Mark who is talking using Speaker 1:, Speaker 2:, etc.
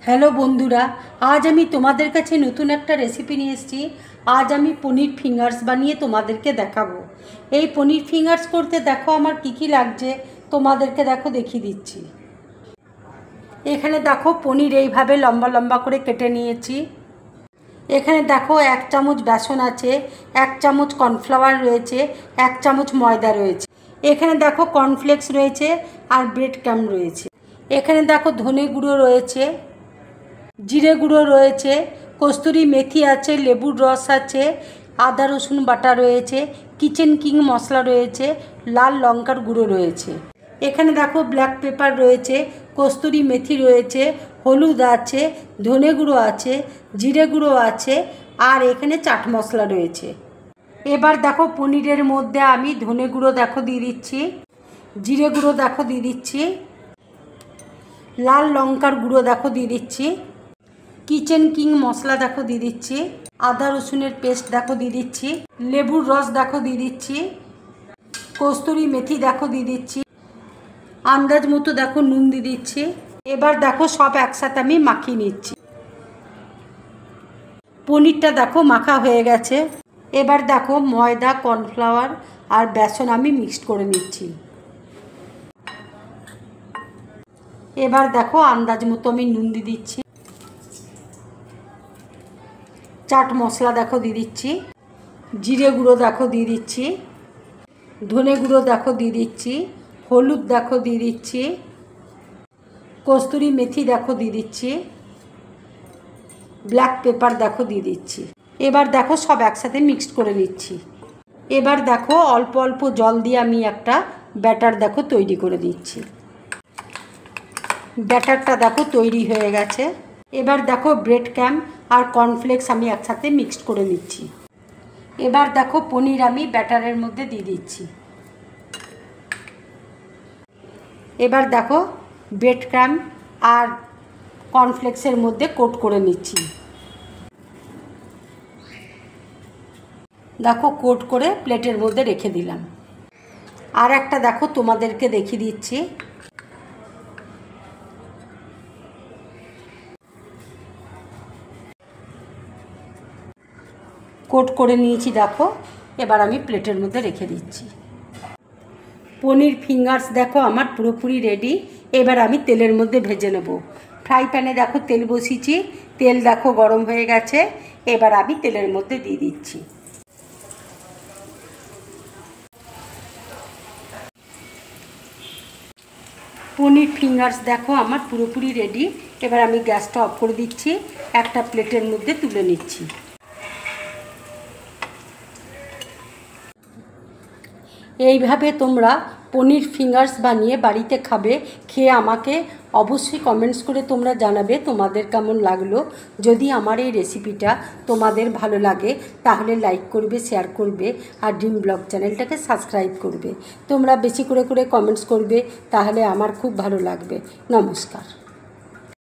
Speaker 1: Hello बंधुरा आज आमी तोमादेर काछे नतून एकटा रेसिपि निये एसेछि। आज आमी पनीर फिंगार्स बानिये तोमादेरके देखाबो। एई पनीर फिंगार्स करते देखो आमार की लागछे तोमादेरके देखो देखिए दिচ্ছি। एखाने देखो पनीर এইভাবে लम्बा लम्बा करे केटे निয়েছি। एखाने देखो एक चामच बेसन आछे, एक चामच कर्नफ्लावर रयेछे, एक चामच मयदा रयेछे। एखाने देखो कर्नफ्लेक्स रयेछे और ब्रेड क्रम्ब रयेछे। एखाने देखो धने गुঁড়ো रयेछे, जिरे गुঁড়ো रयेछे, कस्तूरी मेथी आछे, लेबुर रस आछे, आदा रसुन बाटा रयेछे, किचेन किंग मसला रयेछे, लाल लंकार गुঁড়ো रयेछे। एखाने देखो ब्लैक पेपार रयेछे, कस्तूरी मेथी रयेछे, हलुद आछे, धने गुঁড়ো आछे, जिरे गुঁড়ো आछे और एखाने चाट मसला रयेछे। एबार देखो पनीरेर मध्य आमी धने गुঁড়ো देखो दिए दिচ্ছি, जिरे गुঁড়ো देखो दिए दिচ্ছি, लाल लंकार गुঁড়ো देखो दिए दिচ্ছি, किचेन किंग मसला देखो दिए दिচ্ছি, आदा रसुनेर पेस्ट देखो दिए दिচ্ছি, लेबुर रस देखो दिए दिচ্ছি, कस्तूरी मेथी देखो दिए दिচ্ছি, आंदाज मतो देखो नुन दिए दिচ্ছি। एबार देखो सब एकसाथे आमी माखिয়ে নিচ্ছি। पनीरटा देखो माखा হয়ে গেছে। एबार देखो मयदा कर्नफ्लावर और बेसन आमी मिक्सड करे নিচ্ছি। एबार देखो आंदाज मतो आमी नुन दिए दिচ্ছি, चाट मसला देखो दिए दिচ্ছি, जिरे गुঁড়ো देखो दिए दिচ্ছি, धने गुঁড়ো देखो दिए दिচ্ছি, हलुद देखो दिए दिচ্ছি, कस्तूरी मेथी देखो दिए दिচ্ছি, ब्लैक पेपार देखो दिए दिচ্ছি। एबार देखो सब एकसाथे मिक्सड करे निচ্ছি। एबार देखो अल्प अल्प जल दिए आमी एकटा बैटार देखो तैरी करे दिচ্ছি। बैटारटा देखो तैरी हये गेছে। एबार देखो ब्रेड क्रम्ब और कर्नफ्लेक्स आमी एकसाथे मिक्सड करे निচ্ছি। एबार देखो पनीर आमी बैटारेर मध्य दिए दिচ্ছি। एबार देखो ब्रेड क्रम्ब और कर्नफ्लेक्सर मध्य कोट करे निচ্ছি। देखो कोट करे प्लेटर मध्य रेखे दिलाम। और एकटा देखो तोमादेरके देखिए दिচ্ছি। कोट करे निয়েছি देखो। एबार आमी प्लेटर मध्य रेखे दिচ্ছি। पनीर फिंगार्स देखो आमार पुरोपुरी रेडी। एबार आमी तेलेर मध्य भेजे नेब। फ्राई पैने देखो तेल बसिয়েছি, तेल देखो गरम হয়ে গেছে। एबार आमी तेलेर मध्य दिए दिচ্ছি। पनीर फिंगार्स देखो आमार पुरोपुरी रेडी। एबार आमी गैसटा अफ करे दिচ্ছি, একটা প্লেটের মধ্যে তুলে নিচ্ছি। এইভাবে তোমরা পনির ফিঙ্গার্স বানিয়ে বাড়িতে খাবে। খেয়ে আমাকে অবশ্যই কমেন্টস করে তোমরা জানাবে তোমাদের কেমন লাগলো। যদি আমার এই রেসিপিটা তোমাদের ভালো লাগে তাহলে লাইক করবে, শেয়ার করবে আর ড্রিম ব্লগ চ্যানেলটাকে সাবস্ক্রাইব করবে। তোমরা বেশি করে কমেন্টস করবে, তাহলে আমার খুব ভালো লাগবে। নমস্কার।